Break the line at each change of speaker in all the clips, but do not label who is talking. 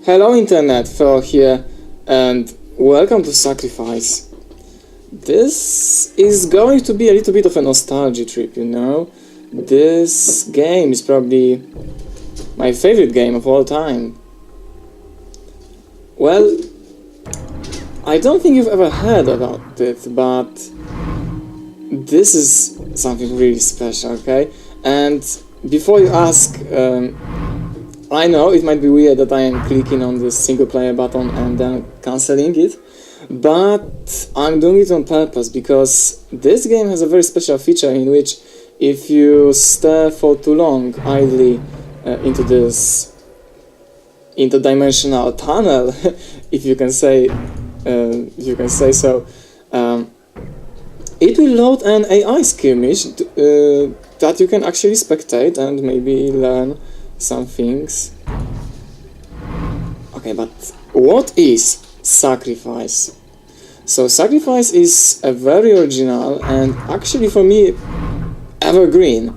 Hello Internet, Phil here, and welcome to Sacrifice. This is going to be a little bit of a nostalgia trip, you know. This game is probably my favorite game of all time. Well, I don't think you've ever heard about it, but this is something really special, okay? And before you ask, I know it might be weird that I am clicking on this single player button and then cancelling it, but I'm doing it on purpose because this game has a very special feature in which if you stare for too long idly into this interdimensional tunnel, if you can say so, it will load an AI skirmish that you can actually spectate and maybe learn some things. Okay, but what is Sacrifice? So Sacrifice is a very original and actually for me evergreen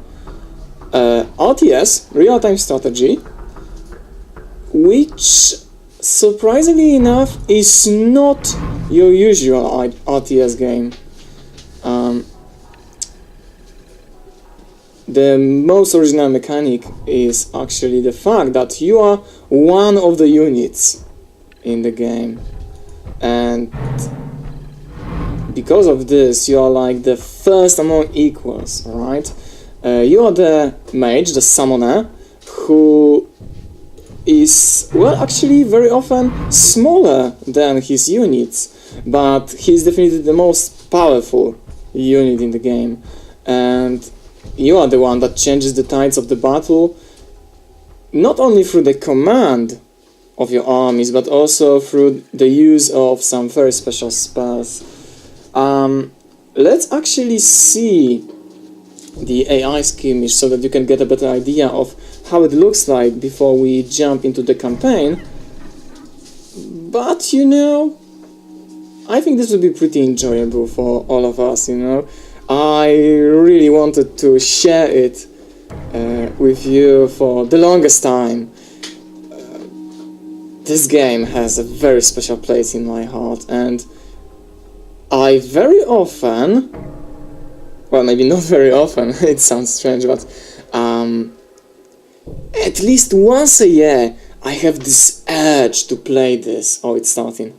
RTS, real-time strategy, which surprisingly enough is not your usual RTS game. The most original mechanic is actually the fact that you are one of the units in the game, and because of this you are like the first among equals, right? You are the mage, the summoner, who is, well, actually very often smaller than his units, but he's definitely the most powerful unit in the game, and you are the one that changes the tides of the battle, not only through the command of your armies, but also through the use of some very special spells. Let's actually see the AI skirmish so that you can get a better idea of how it looks like before we jump into the campaign. But, you know, I think this would be pretty enjoyable for all of us, you know. I really wanted to share it with you for the longest time. This game has a very special place in my heart, and I very often, well, maybe not very often, it sounds strange, but at least once a year I have this urge to play this. Oh, it's starting.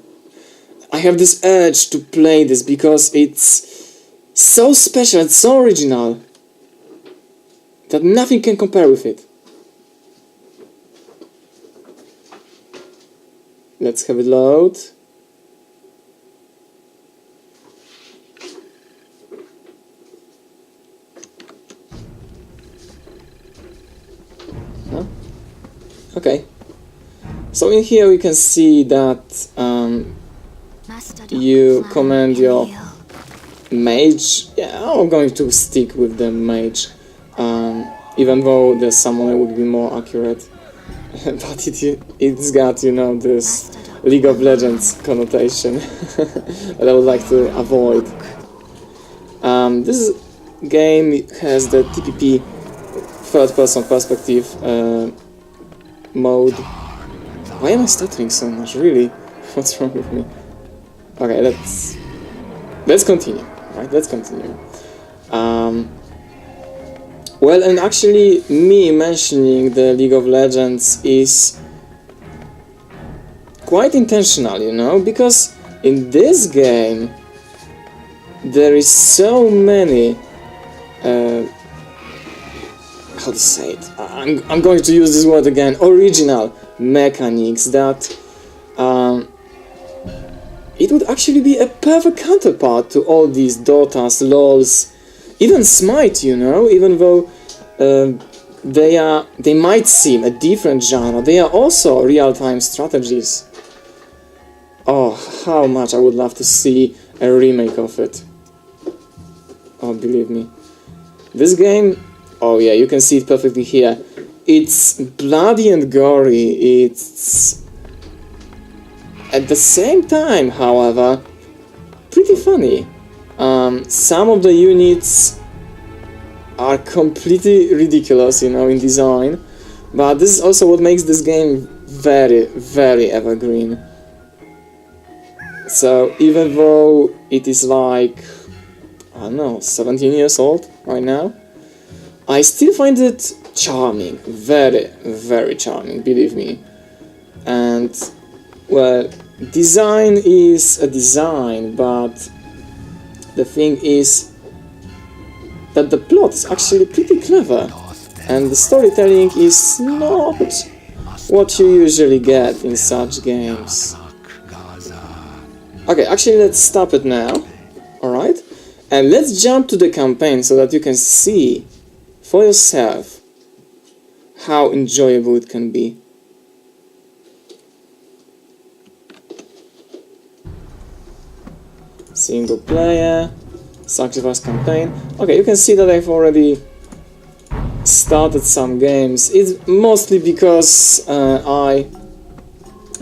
I have this urge to play this because it's so special and so original that nothing can compare with it. Let's have it load. Huh? Okay. So in here we can see that you command your mage. Yeah, I'm going to stick with the mage, even though the summoner would be more accurate. But it's got, you know, this League of Legends connotation that I would like to avoid. This game has the TPP third-person perspective mode. Why am I stuttering so much? Really? What's wrong with me? Okay, let's continue. Right, let's continue. Well, and actually, me mentioning the League of Legends is quite intentional, you know, because in this game there is so many how to say it? I'm going to use this word again. Original mechanics that it would actually be a perfect counterpart to all these Dotas, LoLs, even Smite, you know, even though they might seem a different genre, they are also real-time strategies. Oh, how much I would love to see a remake of it. Oh, believe me. This game, oh yeah, you can see it perfectly here. It's bloody and gory, it's at the same time, however, pretty funny. Some of the units are completely ridiculous, you know, in design, but this is also what makes this game very, very evergreen. So even though it is like, I don't know, 17 years old right now, I still find it charming, very, very charming, believe me. And, well, design is a design, but the thing is that the plot is actually pretty clever, and the storytelling is not what you usually get in such games. Okay, actually let's stop it now, alright? And let's jump to the campaign so that you can see for yourself how enjoyable it can be. Single player, sacrifice campaign. Okay, you can see that I've already started some games. It's mostly because I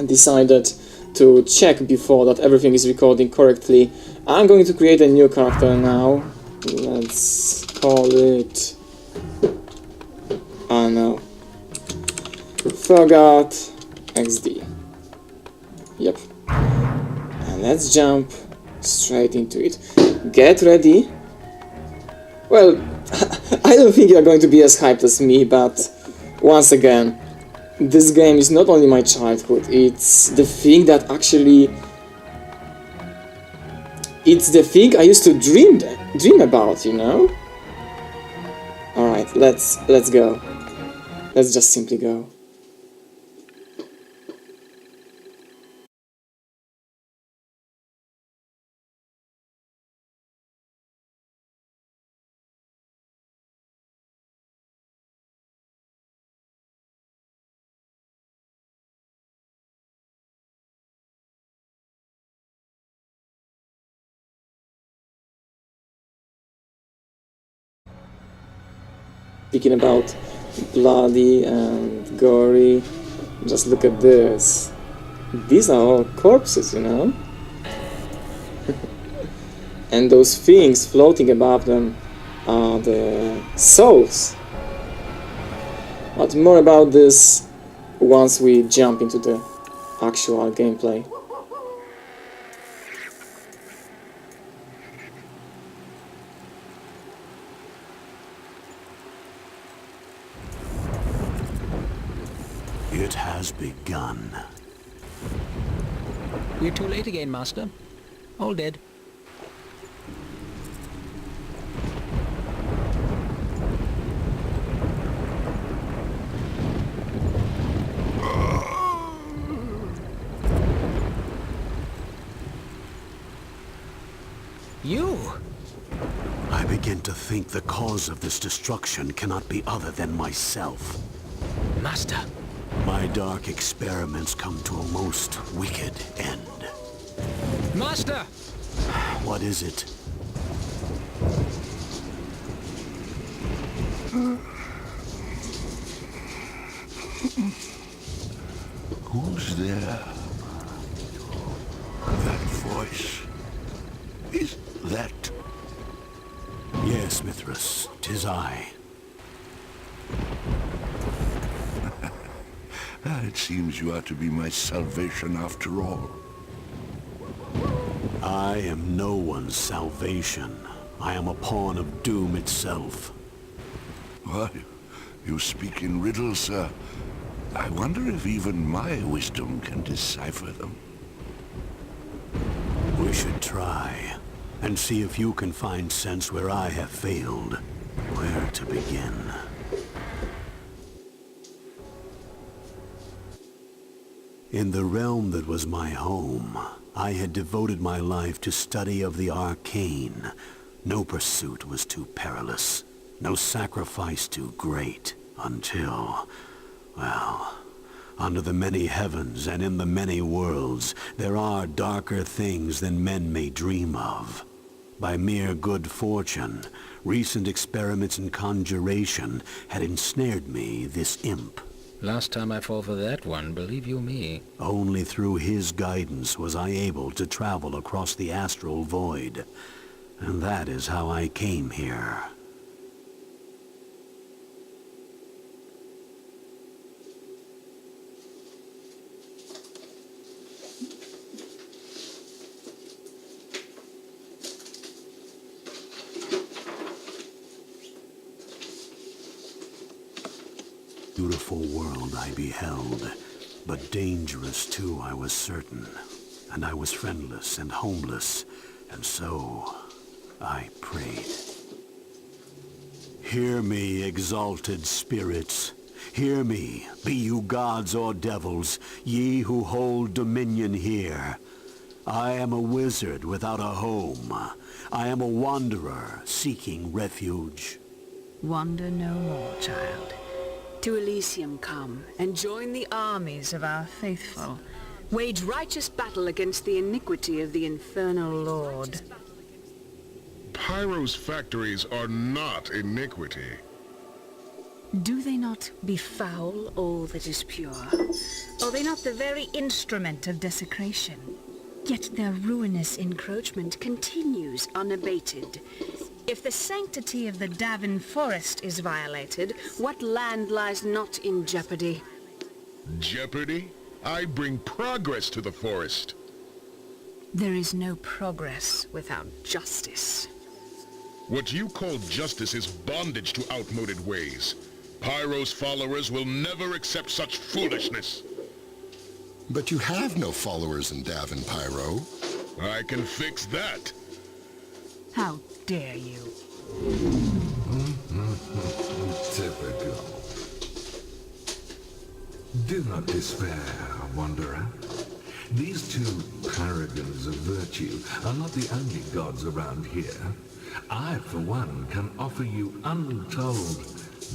decided to check before that everything is recording correctly. I'm going to create a new character now. Let's call it... oh no. Forgot XD. Yep. And let's jump straight into it. Get ready. Well, I don't think you're going to be as hyped as me, but once again, this game is not only my childhood, it's the thing that actually... it's the thing I used to dream about, you know? Alright, let's go. Let's just simply go. Speaking about bloody and gory, just look at this. These are all corpses, you know? And those things floating above them are the souls. But more about this once we jump into the actual gameplay.
It has begun.
We're too late again, Master. All dead. You?
I begin to think the cause of this destruction cannot be other than myself.
Master.
My dark experiments come to a most wicked end.
Master!
What is it?
Who's there? That voice. Is that...
Yes, Mithras, 'tis I.
It seems you are to be my salvation after all.
I am no one's salvation. I am a pawn of doom itself.
Why, you speak in riddles, sir. I wonder if even my wisdom can decipher them.
We should try, and see if you can find sense where I have failed. Where to begin? In the realm that was my home, I had devoted my life to study of the arcane. No pursuit was too perilous, no sacrifice too great, until, well, under the many heavens and in the many worlds, there are darker things than men may dream of. By mere good fortune, recent experiments in conjuration had ensnared me, this imp.
Last time I fall for that one, believe you me.
Only through his guidance was I able to travel across the astral void. And that is how I came here. Beautiful world I beheld, but dangerous too I was certain, and I was friendless and homeless, and so I prayed. Hear me, exalted spirits. Hear me, be you gods or devils, ye who hold dominion here. I am a wizard without a home. I am a wanderer seeking refuge.
Wander no more, child. To Elysium come, and join the armies of our faithful. Wage righteous battle against the iniquity of the infernal lord.
Pyro's factories are not iniquity.
Do they not befoul all that is pure? Are they not the very instrument of desecration? Yet their ruinous encroachment continues unabated. If the sanctity of the Davin Forest is violated, what land lies not in jeopardy?
Jeopardy? I bring progress to the forest.
There is no progress without justice.
What you call justice is bondage to outmoded ways. Pyro's followers will never accept such foolishness.
But you have no followers in Davin, Pyro.
I can fix that.
How dare you?
Typical. Do not despair, Wanderer. These two paragons of virtue are not the only gods around here. I, for one, can offer you untold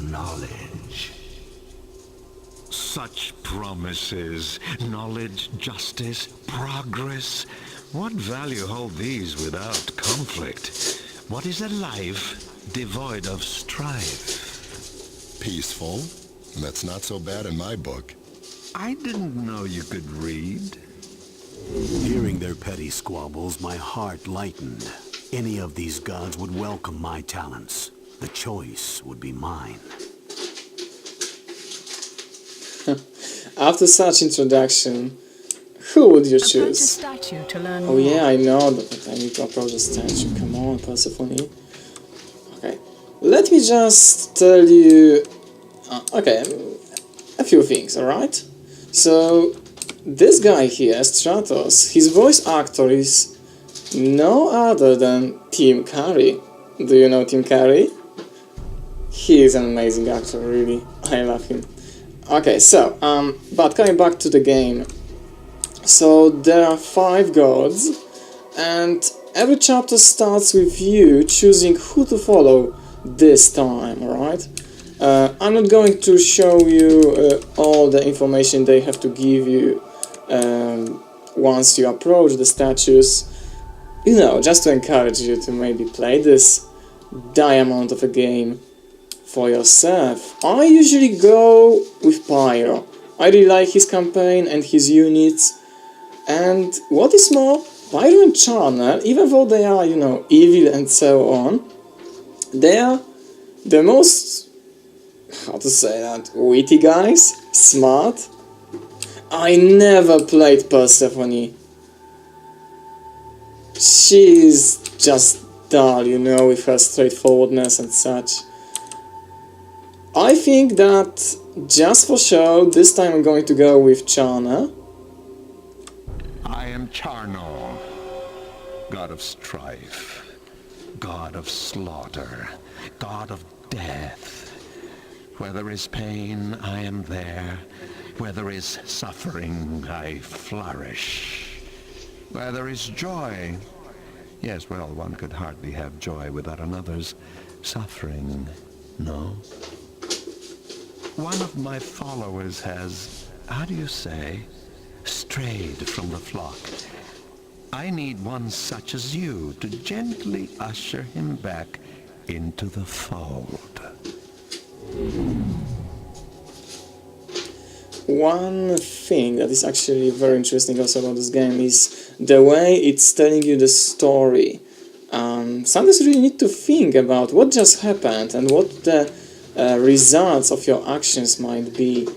knowledge.
Such promises, knowledge, justice, progress. What value hold these without conflict? What is a life devoid of strife?
Peaceful. That's not so bad in my book.
I didn't know you could read.
Hearing their petty squabbles, my heart lightened. Any of these gods would welcome my talents. The choice would be mine.
After such introduction, who would you
Approach a
choose?
statue to learn
Oh
more.
yeah, I know, but I need to approach the statue. Come on, Persephone. Okay, let me just tell you... okay, a few things, alright? So, this guy here, Stratos, his voice actor is no other than Tim Curry. Do you know Tim Curry? He is an amazing actor, really. I love him. Okay, so, but coming back to the game. So, there are 5 gods, and every chapter starts with you choosing who to follow this time, alright? I'm not going to show you all the information they have to give you once you approach the statues. You know, just to encourage you to maybe play this diamond of a game for yourself. I usually go with Pyro. I really like his campaign and his units. And what is more, Pyro and Charner, even though they are, you know, evil and so on, they are the most, how to say that, witty guys, smart. I never played Persephone. She's just dull, you know, with her straightforwardness and such. I think that, just for show, this time I'm going to go with Charner.
I am Charno, god of strife, god of slaughter, god of death. Where there is pain, I am there. Where there is suffering, I flourish. Where there is joy, yes, well, one could hardly have joy without another's suffering, no? One of my followers has, how do you say, strayed from the flock. I need one such as you to gently usher him back into the fold.
One thing that is actually very interesting also about this game is the way it's telling you the story. Sometimes you really need to think about what just happened and what the results of your actions might be.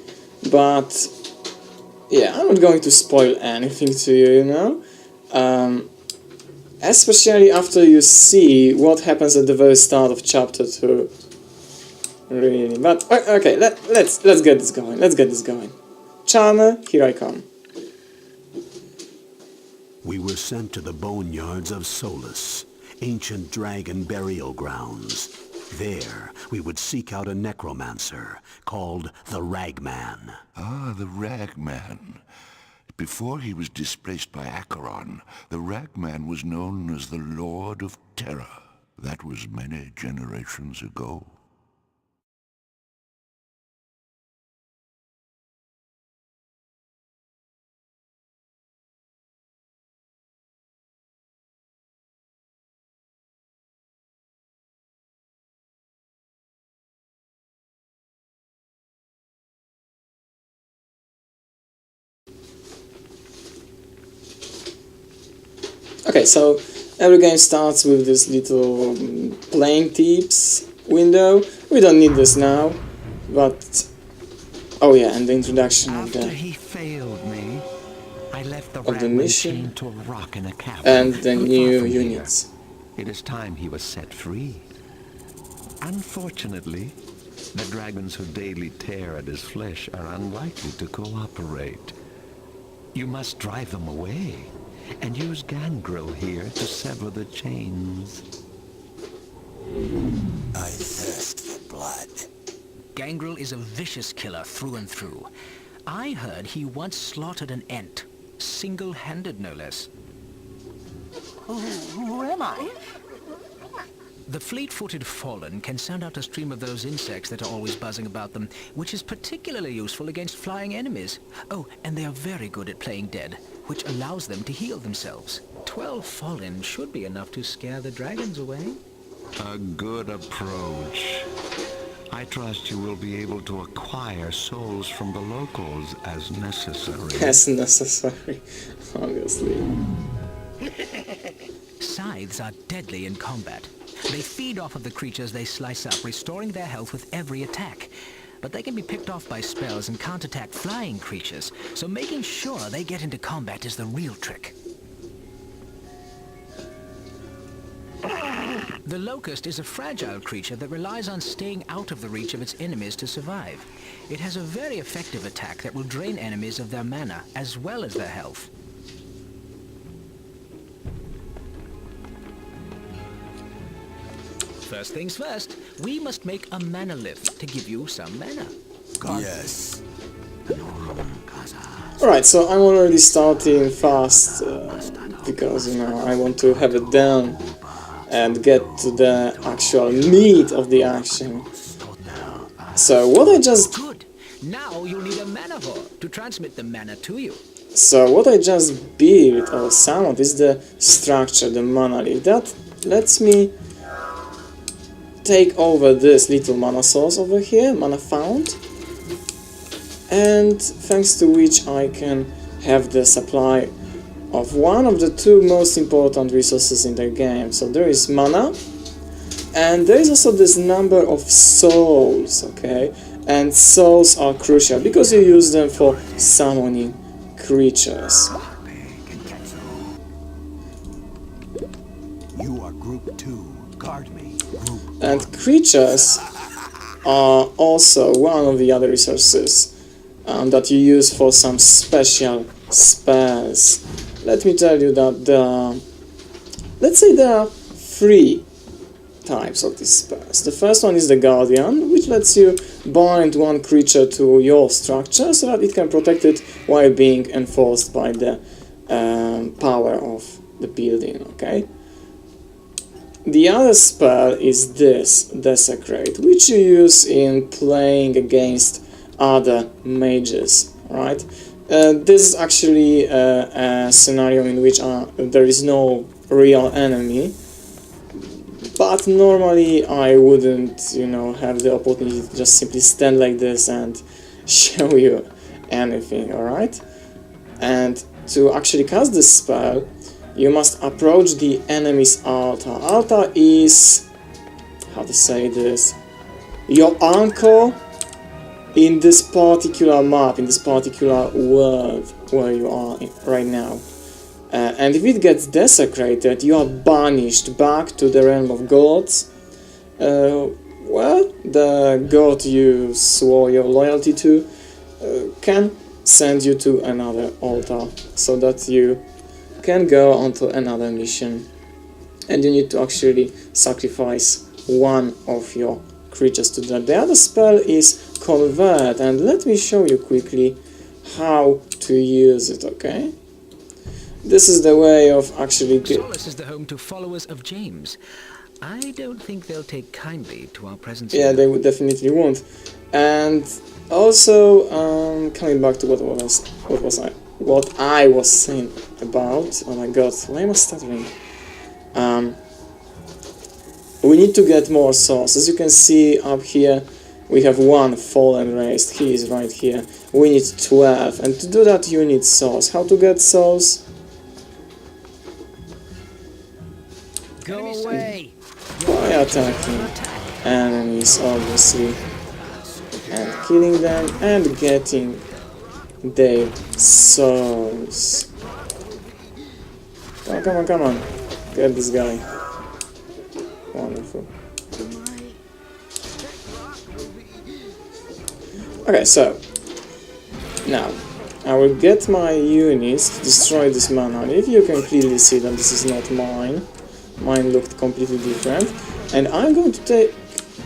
But yeah, I'm not going to spoil anything to you, you know? Especially after you see what happens at the very start of chapter 2. really. But okay, let's get this going. Let's get this going. Charmer, here I come.
We were sent to the boneyards of Solus, ancient dragon burial grounds. There, we would seek out a necromancer called the Ragman.
Ah, the Ragman. Before he was displaced by Acheron, the Ragman was known as the Lord of Terror. That was many generations ago.
Okay, so every game starts with this little playing tips window. We don't need this now, but oh yeah, and the introduction
After
of
he failed me, I left the
the
Ragman
mission
chained to a rock in a cavern.
and the
not far
new
from here.
units.
It is time he was set free. Unfortunately, the dragons who daily tear at his flesh are unlikely to cooperate. You must drive them away, and use Gangrel here to sever the chains.
I thirst for blood.
Gangrel is a vicious killer through and through. I heard he once slaughtered an ant, single-handed no less.
Who am I?
The fleet-footed fallen can send out a stream of those insects that are always buzzing about them, which is particularly useful against flying enemies. Oh, and they are very good at playing dead, which allows them to heal themselves. 12 fallen should be enough to scare the dragons away.
A good approach. I trust you will be able to acquire souls from the locals as necessary.
As necessary, obviously.
Scythes are deadly in combat. They feed off of the creatures they slice up, restoring their health with every attack. But they can be picked off by spells and can't attack flying creatures, so making sure they get into combat is the real trick. The Locust is a fragile creature that relies on staying out of the reach of its enemies to survive. It has a very effective attack that will drain enemies of their mana, as well as their health. First things first, we must make a mana lift to give you some mana.
Yes.
Alright, so I'm already starting fast because, you know, I want to have it down and get to the actual meat of the action. So what I just...
Good. Now you'll need a mana core to transmit the mana to you.
So what I just built or summoned is the structure, the mana leaf. That lets me take over this little mana source over here, mana found, and thanks to which I can have the supply of one of the two most important resources in the game. So there is mana, and there is also this number of souls, okay? And souls are crucial because you use them for summoning creatures.
You are group 2. Guard me.
And creatures are also one of the other resources that you use for some special spells. Let me tell you that let's say there are 3 types of these spells. The first one is the Guardian, which lets you bind one creature to your structure so that it can protect it while being enforced by the power of the building, okay? The other spell is this, Desecrate, which you use in playing against other mages, right? This is actually a scenario in which there is no real enemy, but normally I wouldn't, you know, have the opportunity to just simply stand like this and show you anything, alright? And to actually cast this spell, you must approach the enemy's altar. Altar is, how to say this, your anchor in this particular map, in this particular world where you are right now. And if it gets desecrated, you are banished back to the realm of gods. Well, the god you swore your loyalty to can send you to another altar, so that you can go onto another mission, and you need to actually sacrifice one of your creatures to that. The other spell is Convert, and let me show you quickly how to use it, okay? This is the way of actually...
Solace is the home to followers of James. I don't think they'll take kindly to our presence
Yeah,
here.
they would definitely won't. And also, coming back to what I was saying about... Oh my god, why am I stuttering? We need to get more souls. As you can see up here, we have one fallen race. He is right here. We need 12, and to do that you need souls. How to get souls?
Go away!
By attacking enemies, obviously, and killing them and getting their souls. Come on, come on, come on. Get this guy. Wonderful. Okay, so now I will get my units to destroy this mana leaf. You can clearly see that this is not mine. Mine looked completely different. And I'm going to take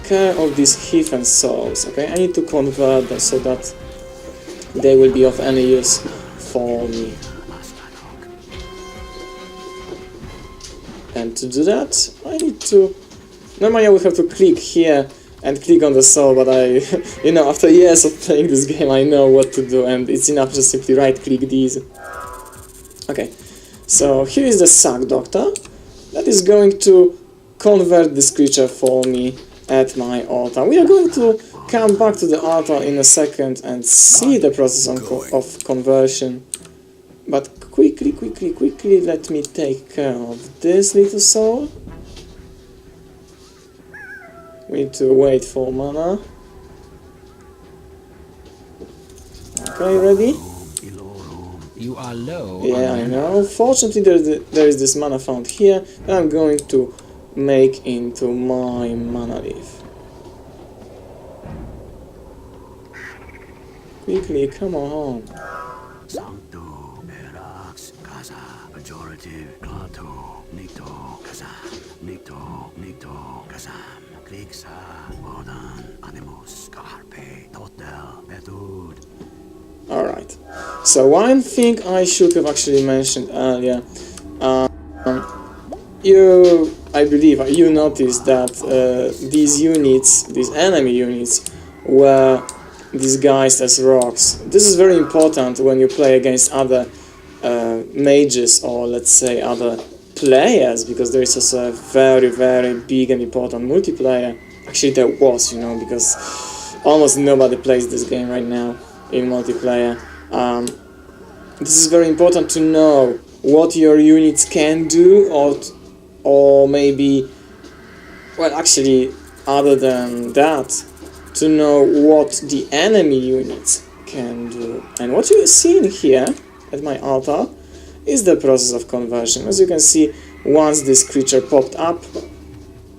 care of these heathen souls, okay? I need to convert them so that they will be of any use for me. And to do that, I need to... Normally I would have to click here and click on the soul, but I... you know, after years of playing this game, I know what to do, and it's enough to just simply right-click these. Okay, so here is the Sack Doctor that is going to convert this creature for me at my altar. We are going to come back to the altar in a second and see the process of conversion. But quickly, let me take care of this little soul. We need to wait for mana. Okay, ready?
You are low.
Yeah, I know. Fortunately, there is this mana found here that I'm going to make into my mana leaf. Quickly, come on. Alright, so one thing I should have actually mentioned earlier, I believe you noticed that these units, these enemy units, were disguised as rocks. This is very important when you play against other mages, or let's say other players, because there is also a very big and important multiplayer. Actually there was, you know, because almost nobody plays this game right now in multiplayer. This is very important to know what your units can do, or maybe, well, actually, other than that, to know what the enemy units can do. And what you're seeing here at my altar is the process of conversion. As you can see, once this creature popped up,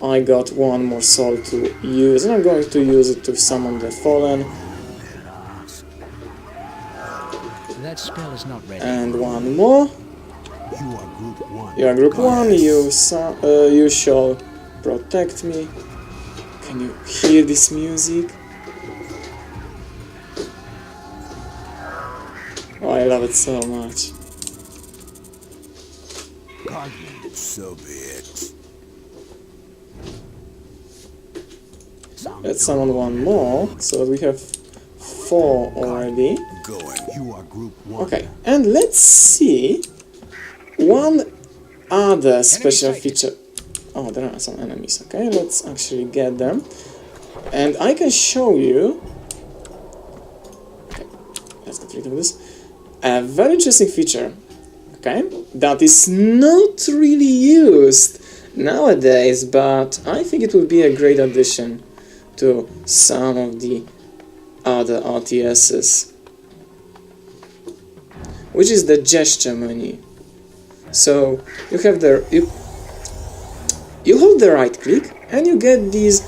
I got one more soul to use, and I'm going to use it to summon the fallen.
That spell is not ready.
And one more. You are group 1. You shall protect me. Can you hear this music? Oh, I love it so much.
So be it.
Let's summon one more, so that we have 4 already.
You are group 1.
Okay, and let's see one other special feature. Oh, there are some enemies. Okay, let's actually get them. And I can show you... Okay, let's get rid of this. A very interesting feature, okay, that is not really used nowadays, but I think it would be a great addition to some of the other RTSs, which is the gesture menu. So you have you hold the right click and you get these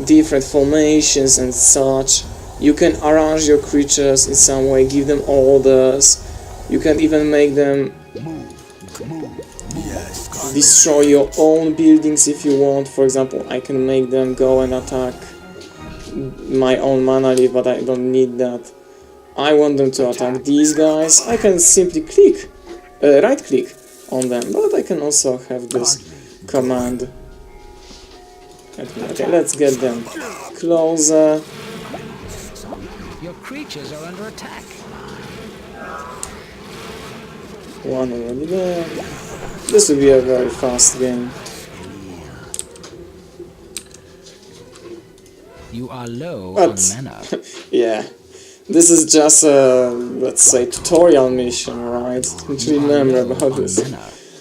different formations and such. You can arrange your creatures in some way, give them orders. You can even make them destroy your own buildings if you want. For example, I can make them go and attack my own mana leaf, but I don't need that. I want them to attack these guys. I can simply click, right click on them, but I can also have this command. Okay, let's get them closer.
Your creatures are under attack.
One already there. This will be a very fast game.
You are low
But,
on mana.
yeah, this is just a, let's say, tutorial mission, right? Don't remember about this.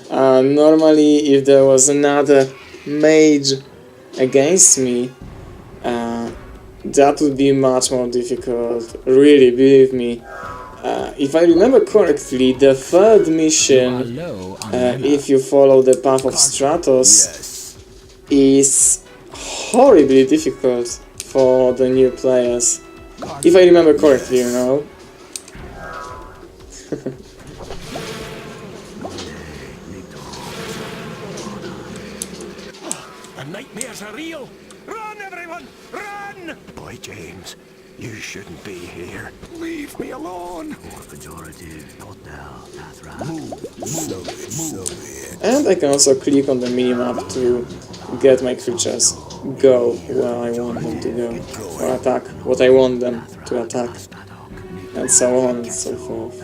Normally, if there was another mage against me, that would be much more difficult, really, believe me. If I remember correctly, the third mission, if you follow the path of Stratos, is horribly difficult for the new players. If I remember correctly, you know.
The nightmares are real! Run, everyone! Run! Boy, James, you shouldn't be here. Leave me alone!
And I can also click on the minimap to get my creatures go where I want them to go, or attack what I want them to attack, and so on and so forth.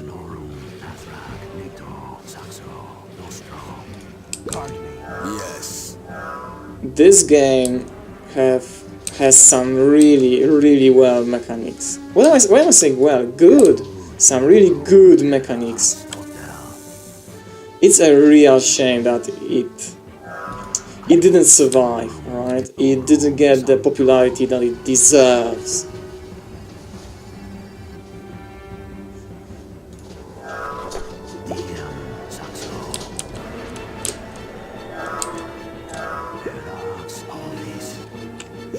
This game has some really well mechanics. When am I saying well? Good! Some really good mechanics. It's a real shame that it didn't survive, right? It didn't get the popularity that it deserves.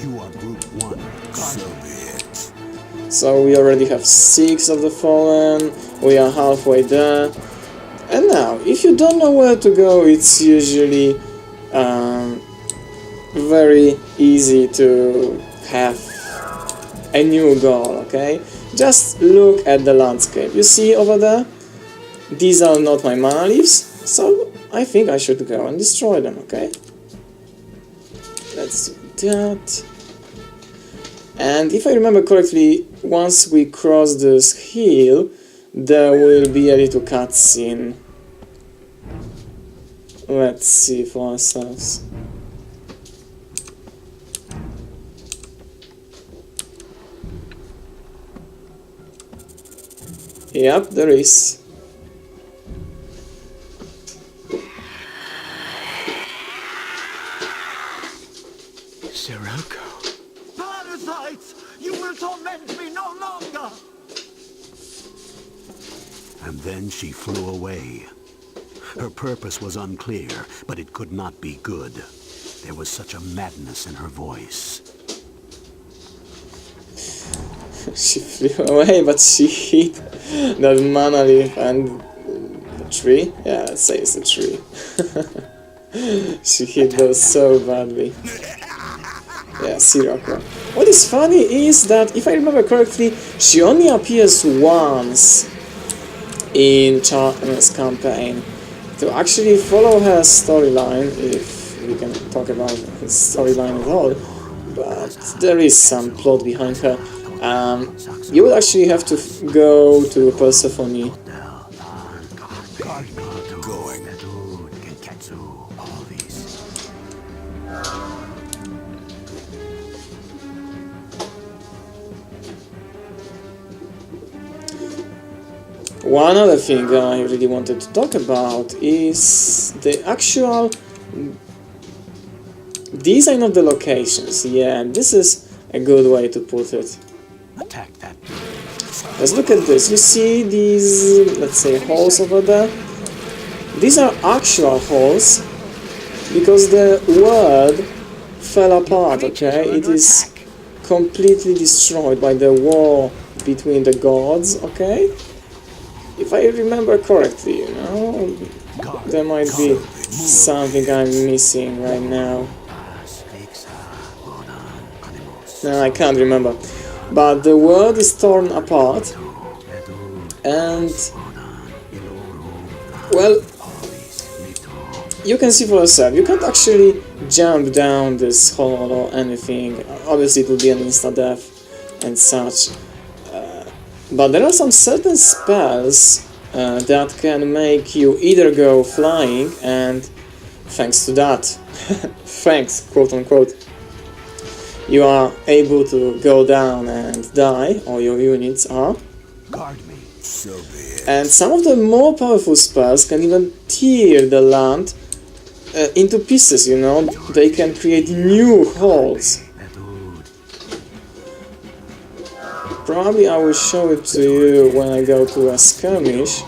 You are group 1. So be it.
So we already have 6 of the Fallen, we are halfway there. And now, if you don't know where to go, it's usually very easy to have a new goal, okay? Just look at the landscape. You see over there? These are not my mana leaves, so I think I should go and destroy them, okay? Let's do that. And if I remember correctly, once we cross this hill, there will be a little cutscene. Let's see for ourselves. Yep, there is.
Sirocco.
Parasites! You will torment me no longer!
And then she flew away. Her purpose was unclear, but it could not be good. There was such a madness in her voice.
She flew away, but she hit that mana leaf and the tree. Yeah, let's say it's a tree. She hit those so badly. Yeah, Sirocco. What is funny is that, if I remember correctly, she only appears once in Charnel's campaign. To actually follow her storyline, if we can talk about her storyline at all, but there is some plot behind her. You will actually have to go to Persephone. One other thing I really wanted to talk about is the actual design of the locations. Yeah, this is a good way to put it.
Attack that.
Let's look at this. You see these, let's say, holes over there? These are actual holes because the word fell apart, okay? It is completely destroyed by the war between the gods, okay? If I remember correctly, you know, there might be something I'm missing right now. No, I can't remember. But the world is torn apart, and, well, you can see for yourself, you can't actually jump down this hole or anything. Obviously it will be an insta-death and such. But there are some certain spells that can make you either go flying, and thanks to that, thanks, quote-unquote, you are able to go down and die, or your units are.
Guard me. So be it.
And some of the more powerful spells can even tear the land into pieces, you know. They can create new holes. Probably I will show it to you when I go to a skirmish,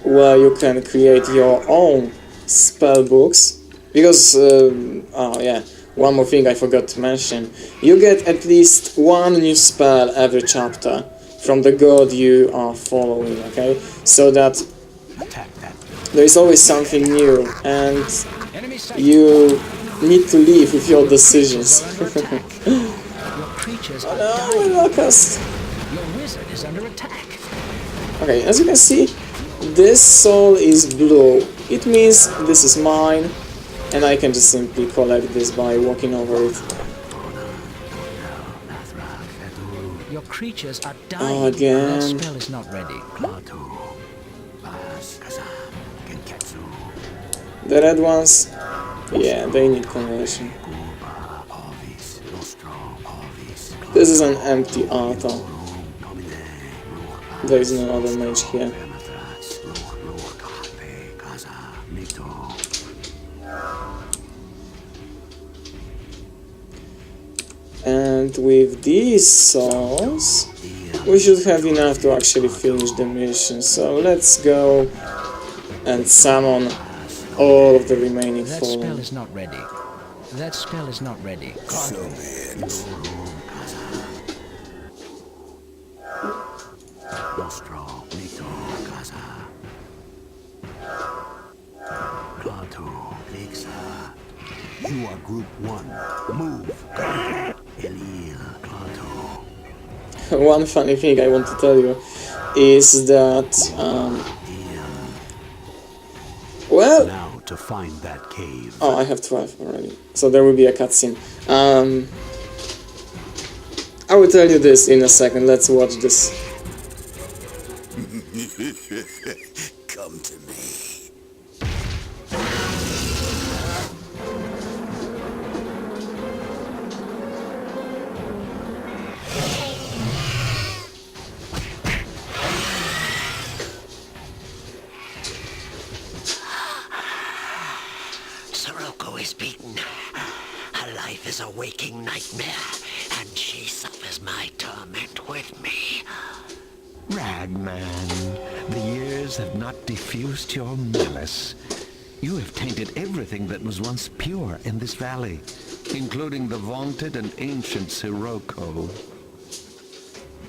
where you can create your own spell books. Because, oh yeah, one more thing I forgot to mention. You get at least one new spell every chapter from the god you are following, okay? So that there is always something new, and you need to live with your decisions. Oh no, Locust!
Your wizard is under attack.
Okay, as you can see, this soul is blue. It means this is mine, and I can just simply collect this by walking over it.
Your creatures are dying.
Oh, again.
That spell is not ready.
The red ones, yeah, they need conversion. This is an empty altar. There is no other mage here. And with these souls, we should have enough to actually finish the mission. So let's go and summon all of the remaining
That
fallen.
spell is not ready. That spell is not ready.
So be it. You are Group 1. Move.
One funny thing I want to tell you is that, well...
Now to find that cave.
Oh, I have 12 already, so there will be a cutscene. I will tell you this in a second, let's watch this.
Come to me.
Soroko is beaten. Her life is a waking nightmare, and she suffers my torment with me.
Ragman, the years have not diffused your malice. You have tainted everything that was once pure in this valley, including the vaunted and ancient Sirocco.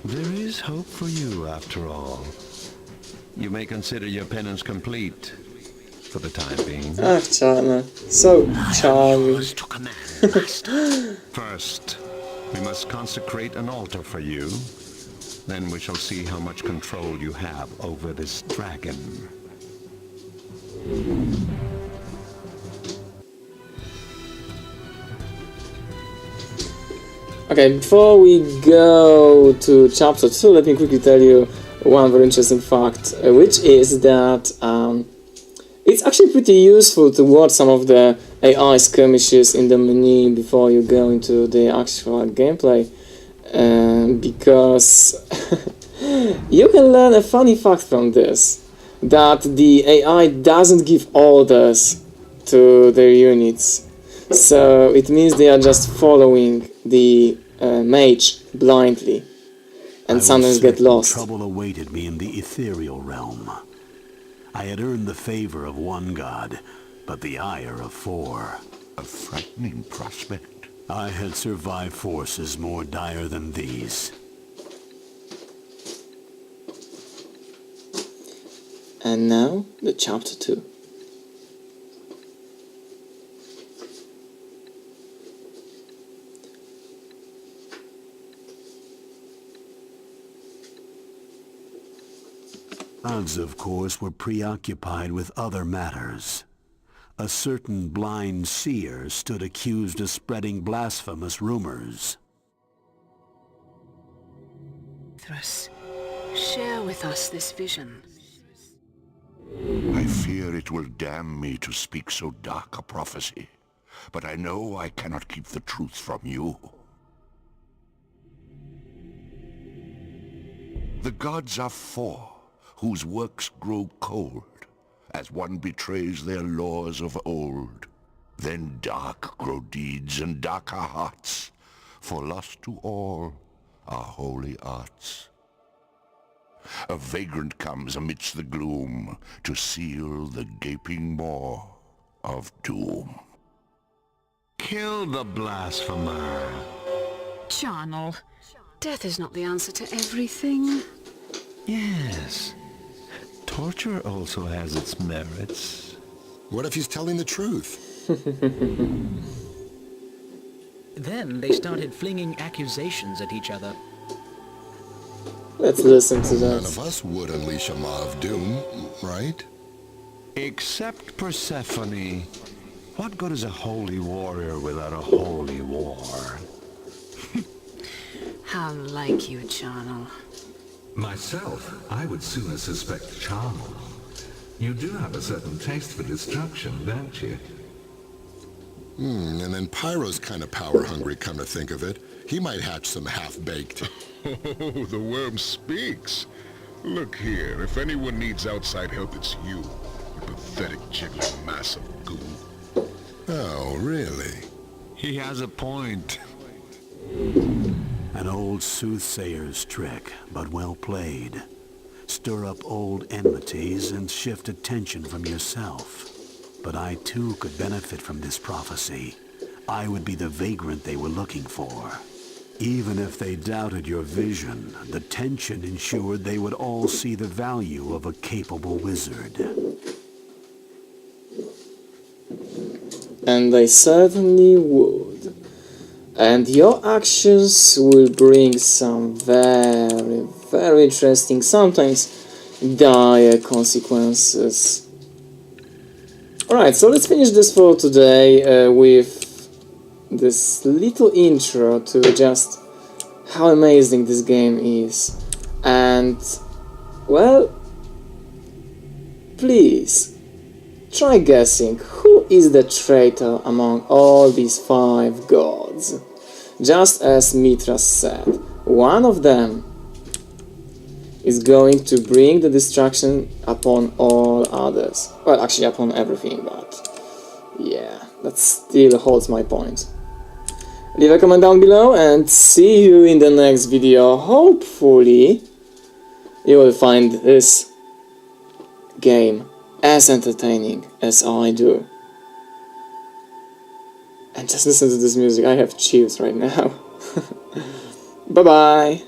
There is hope for you, after all. You may consider your penance complete, for the time being.
Ah, Charmer. So charming.
To command, master.
First, we must consecrate an altar for you. Then we shall see how much control you have over this dragon.
Okay, before we go to chapter 2, let me quickly tell you one very interesting fact, which is that it's actually pretty useful to watch some of the AI skirmishes in the menu before you go into the actual gameplay, because you can learn a funny fact from this, that the AI doesn't give orders to their units, so it means they are just following the mage blindly, and sometimes get lost.
Trouble awaited me in the ethereal realm. I had earned the favor of one god, but the ire of 4.
A frightening prospect.
I had survived forces more dire than these.
And now, the chapter 2.
Gods, of course, were preoccupied with other matters. A certain blind seer stood accused of spreading blasphemous rumors.
Thrus, share with us this vision.
I fear it will damn me to speak so dark a prophecy, but I know I cannot keep the truth from you. The gods are 4, whose works grow cold, as one betrays their laws of old. Then dark grow deeds and darker hearts, for lost to all are holy arts. A vagrant comes amidst the gloom to seal the gaping maw of doom.
Kill the blasphemer.
Charnel, death is not the answer to everything.
Yes. Torture also has its merits.
What if he's telling the truth?
Then they started flinging accusations at each other.
Let's listen to
None of
that.
us would unleash a maw of doom, right?
Except Persephone. What good is a holy warrior without a holy war?
How like you, Charnel.
Myself, I would sooner suspect Charnel. You do have a certain taste for destruction, don't you?
And then Pyro's kind of power-hungry, come to think of it. He might hatch some half-baked.
Oh, the worm speaks. Look here, if anyone needs outside help, it's you. You pathetic, jiggling mass of goo.
Oh, really?
He has a point.
An old soothsayer's trick, but well played. Stir up old enmities and shift attention from yourself. But I too could benefit from this prophecy. I would be the vagrant they were looking for. Even if they doubted your vision, the tension ensured they would all see the value of a capable wizard.
And they certainly would. And your actions will bring some very, very interesting, sometimes dire consequences. Alright, so let's finish this for today with this little intro to just how amazing this game is. And, well, please, try guessing who is the traitor among all these 5 gods. Just as Mithras said, one of them is going to bring the destruction upon all others. Well, actually upon everything, but yeah, that still holds my point. Leave a comment down below and see you in the next video. Hopefully you will find this game as entertaining as I do. And just listen to this music, I have chills right now. Bye bye!